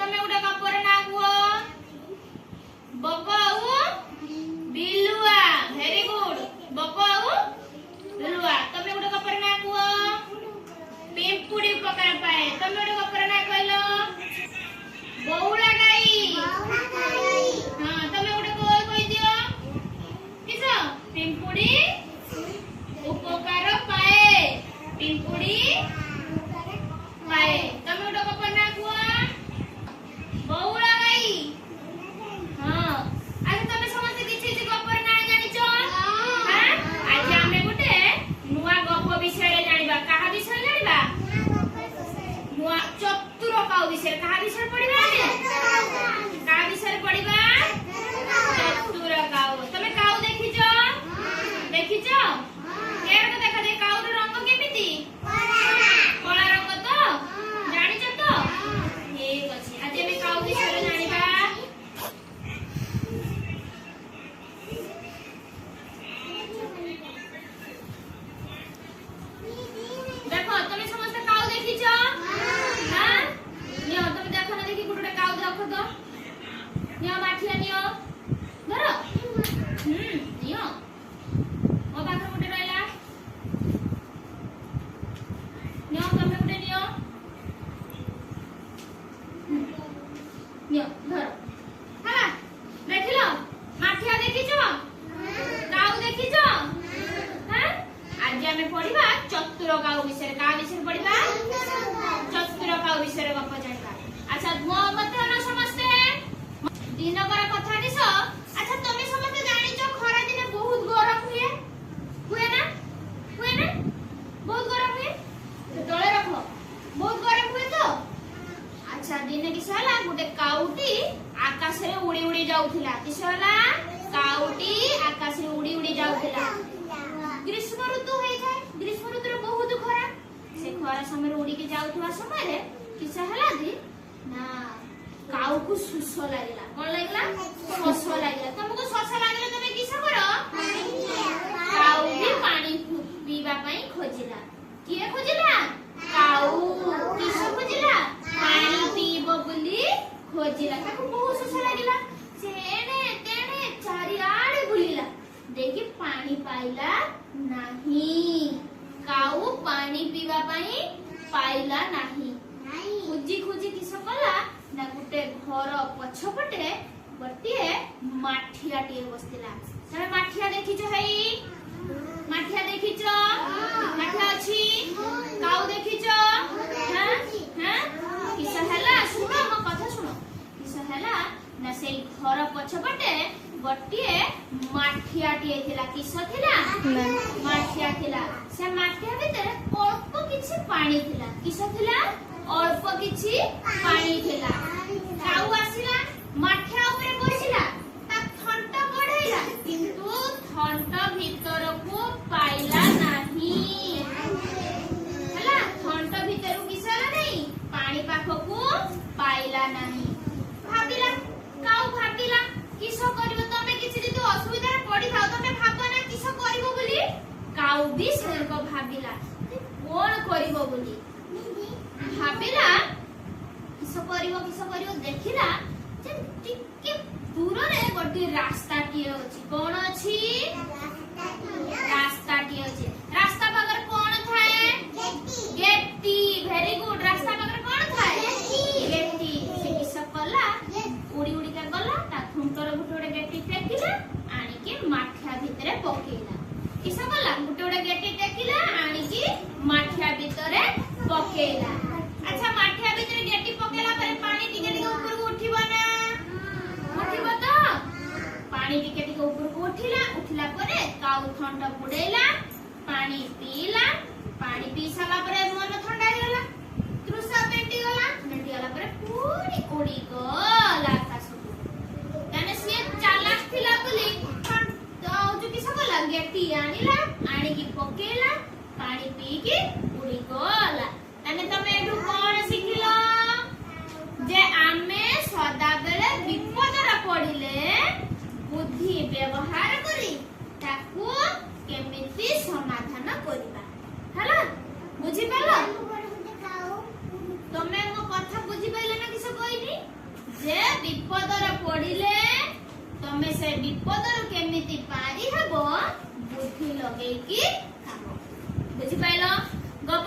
ତମେ ଗୋଟେ ଗପର ନାଁ କୁହ। ବଗ ଆଉ ବିଲୁଆ। Very good. ବଗ ଆଉ ବିଲୁଆ। ତମେ ଗୋଟେ ଗପର ନାଁ କୁହ। ପିମ୍ପୁଡି ଉପକାର ପାଏ। ତମେ ଗୋଟେ ଗପର ନାଁ କହିଲ। ବଉଳା ଗାଈ। ହଁ ତମେ ଗୋଟେ କହିଦିଅ। କିସ? ପିମ୍ପୁଡି ଉପକାର ପାଏ। ପିମ୍ପୁଡି ପାଏ। ତମେ ଗୋଟେ ଗପର ନାଁ କୁହ। ବଉଳା ଗାଈ। ହଁ ଆଜି ତମେ ସମସ୍ତେ କିଛି କିଛି ଗପର ନାଁ ଜାଣିଛ। ଆଜି ଆମେ ଗୋଟେ ନୂଆ ଗପ ବିଷୟରେ ଜାଣିବା। କାହା ବିଷୟରେ ଜାଣିବା? ନୂଆ ଚତୁର କାଉ ବିଷୟରେ। କାହା ବିଷୟରେ ପଢିବା? କାହା ବିଷୟରେ ପଢିବା? ଚତୁର କାଉ। ତମେ କାଉ ଦେଖିଛ? ଦେଖିଛ? କେମିତି ଦେଖାଯାଏ? କାଉର ରଙ୍ଗ କେମିତି? କଳା ରଙ୍ଗ ତ? ଜାଣିଛ ତ? ଠିକ ଅଛି। ଆଜି ଆମେ କାଉ ବିଷୟରେ ଜାଣିବା। ଦେଖ ତମେ ସମସ୍ତେ କାଉ ଦେଖିଛ? ନିଅ ତମେ ଦେଖ ନା ଦେଖି ଗୋଟେ କାଉ ଦେଖ ତ। ନିଅ ମାଠିଆ ନିଅ। ଧର। ନିଅ। ମୋ ପାଖରେ ଗୋଟେ ରହିଲା। ନିଅ ତମେ ଗୋଟେ ନିଅ। ନିଅ ଧର। ହେଲା ଦେଖିଲ? ମାଠିଆ ଦେଖିଛ? କାଉ ଦେଖିଛ? ଆଜି ଆମେ ପଢିବା ଚତୁର କାଉ ବିଷୟରେ। କାହା ବିଷୟରେ ପଢିବା? ଚତୁର କାଉ ବିଷୟରେ ଗପ ଜାଣିବା। ଆଚ୍ଛା ମତେ ନା ସମସ୍ତେ ଦିନକର କଥା କିସ। ଆଚ୍ଛା ତମେ ସମସ୍ତେ ଜାଣିଛ ଖରା ଦିନେ ବହୁତ ଗରମ ହୁଏ। ହୁଏ ନା? ହୁଏ ନା? ବହୁତ ଗରମ ହୁଏ। ତଳେ ରଖ। ବହୁତ ଗରମ ହୁଏ ତ? ଆଚ୍ଛା ଦିନେ କିସ ହେଲା? ଗୋଟେ କାଉଟି ଆକାଶରେ ଉଡି ଉଡି ଯାଉଥିଲା। କିସ ହେଲା? କାଉଟି ଆକାଶରେ ଉଡି ଉଡି ଯାଉଥିଲା। ଗ୍ରୀଷ୍ମ ଋତୁ ହେଇଥାଏ। ଗ୍ରୀଷ୍ମ ଋତୁରେ ବହୁତ ଖରା। ସେ ଖରା ସମୟରେ ଉଡିକି ଯାଉଥିବା ସମୟରେ କିସ ହେଲା ଯେ ନା କାଉକୁ ଶୋଷ ଲାଗିଲା। କଣ ଲାଗିଲା? ଶୋଷ ଲାଗିଲା। ତମକୁ ଶୋଷ ଲାଗିଲେ ତମେ କିସ କର? କାଉ ବି ପାଣି ପିଇବା ପାଇଁ ଖୋଜିଲା। କିଏ ଖୋଜିଲା? କାଉ। କିସ ଖୋଜିଲା? ପାଣି ପିଇବ ବୋଲି ଖୋଜିଲା। ତାକୁ ବହୁତ ଶୋଷ ଲାଗିଲା। ସେ ଏଣେ ତେଣେ ଚାରିଆଡେ ବୁଲିଲା। ଦେଖି ପାଣି ପାଇଲା ନାହିଁ। କାଉ ପାଣି ପିଇବା ପାଇଁ ପାଇଲା ନାହିଁ। ଖୋଜି ଖୋଜି କିସ କଲା ନା ଗୋଟେ ଘର ପଛପଟେ ଗୋଟିଏ ମାଠିଆଟିଏ ବସିଥିଲା। ତମେ ମାଠିଆ ଦେଖିଛ? ହେଇ ମାଠିଆ ଦେଖିଛ? ମାଠିଆ ଅଛି? କାଉ ଦେଖିଛ? କିସ ହେଲା? ଶୁଣ ମୋ କଥା ଶୁଣ। କିସ ହେଲା ନା ସେଇ ଘର ପଛପଟେ ଗୋଟିଏ ମାଠିଆଟିଏ ଥିଲା। କିସ ଥିଲା? ମାଠିଆ ଥିଲା। ସେ ମାଠିଆ ଭିତରେ ଅଳ୍ପ କିଛି ପାଣି ଥିଲା। କିସ ଥିଲା? ଅଳ୍ପ କିଛି ପାଣି ଥିଲା। କାଉ ଆସିଲା ମାଠିଆ ଉପରେ ବସିଲା। ତା ଥଣ୍ଟ ବଢେଇଲା କିନ୍ତୁ ଥଣ୍ଟ ଭିତରକୁ ପାଇଲା ନାହିଁ। ହେଲା ଥଣ୍ଟ ଭିତରକୁ କିସ ହେଲା ନାହିଁ? ପାଣି ପାଖକୁ ପାଇଲା ନାହିଁ। ଭାବିଲା କାଉ ଭାବିଲା କିସ କରିବ? ତମେ କିଛି ଯଦି ଅସୁବିଧାରେ ପଡିଥାଅ ତମେ ଭାବ ନା କିସ କରିବ ବୋଲି। କାଉ ବି ସେରକ ଭାବିଲା କଣ କରିବ ବୋଲି। ଭାବିଲା କିସ କରିବ ଦେଖିଲା ଯେ ଟିକେ ଦୂରରେ ଗୋଟେ ରାସ୍ତାଟିଏ ଅଛି। କଣ ଅଛି? ରାସ୍ତାଟିଏ ଅଛି। ରାସ୍ତା ପାଖରେ କଣ ଥାଏ? ଗେଟି। Very good. ରାସ୍ତା ପାଖରେ କଣ ଥାଏ? ଗେଟି। ସେ କିସ କଲା? ଉଡି ଉଡିକା ଗଲା। ତା ଥୁଣ୍ଟର ଗୋଟେ ଗେଟି ଟେକିଲା ଆଣିକି ମାଠିଆ ଭିତରେ ପକେଇଲା। କିସ କଲା? ଗୋଟେ ଗେଟି ଟେକିଲା ଆଣିକି ମାଠିଆ ଭିତରେ ପକେଇଲା। ଆଚ୍ଛା ମାଠିଆ ଭିତରେ ଗେଟି ପକେଇଲା ପରେ ପାଣି ଟିକେ ଟିକେ ଉପରକୁ ଉଠିବ ନା? ଉଠିବ ତ? ପାଣି ଟିକେ ଟିକେ ଉପରକୁ ଉଠିଲା। ଉଠିଲା ପରେ କାଉ ଥଣ୍ଟ ବୁଡେଇଲା। ପାଣି ପିଇଲା। ପାଣି ପିଇ ସାରିଲା ପରେ ମନ ଥଣ୍ଡା ହେଇଗଲା। ତୃଷା ମେଣ୍ଟିଗଲା। ମେଣ୍ଟିଗଲା ପରେ ପୁଣି ଉଡିଗଲା ଆକାଶକୁ। ତାହେଲେ ସିଏ ଚାଲାକ ଥିଲା ବୋଲି କିସ କଲା? ଗେଟି ଆଣିଲା ଆଣିକି ପକେଇଲା। ପାଣି ପିଇକି ଉଡିଗଲା। ତାହେଲେ ତମେ ଏଠୁ କଣ ଶିଖିଲ? ଯେ ଆମେ ସଦାବେଳେ ବିପଦରେ ପଡିଲେ ବୁଦ୍ଧି ବ୍ୟବହାର କରି ତାକୁ କେମିତି ସମାଧାନ କରିବା। ହେଲା ବୁଝିପାରିଲ? ତମେ ମୋ କଥା ବୁଝିପାରିଲ ନା? କିସ କହିନି? विपदर केमिति पारी हबो बुद्धि लगेकी काम बुझि पाइलो गप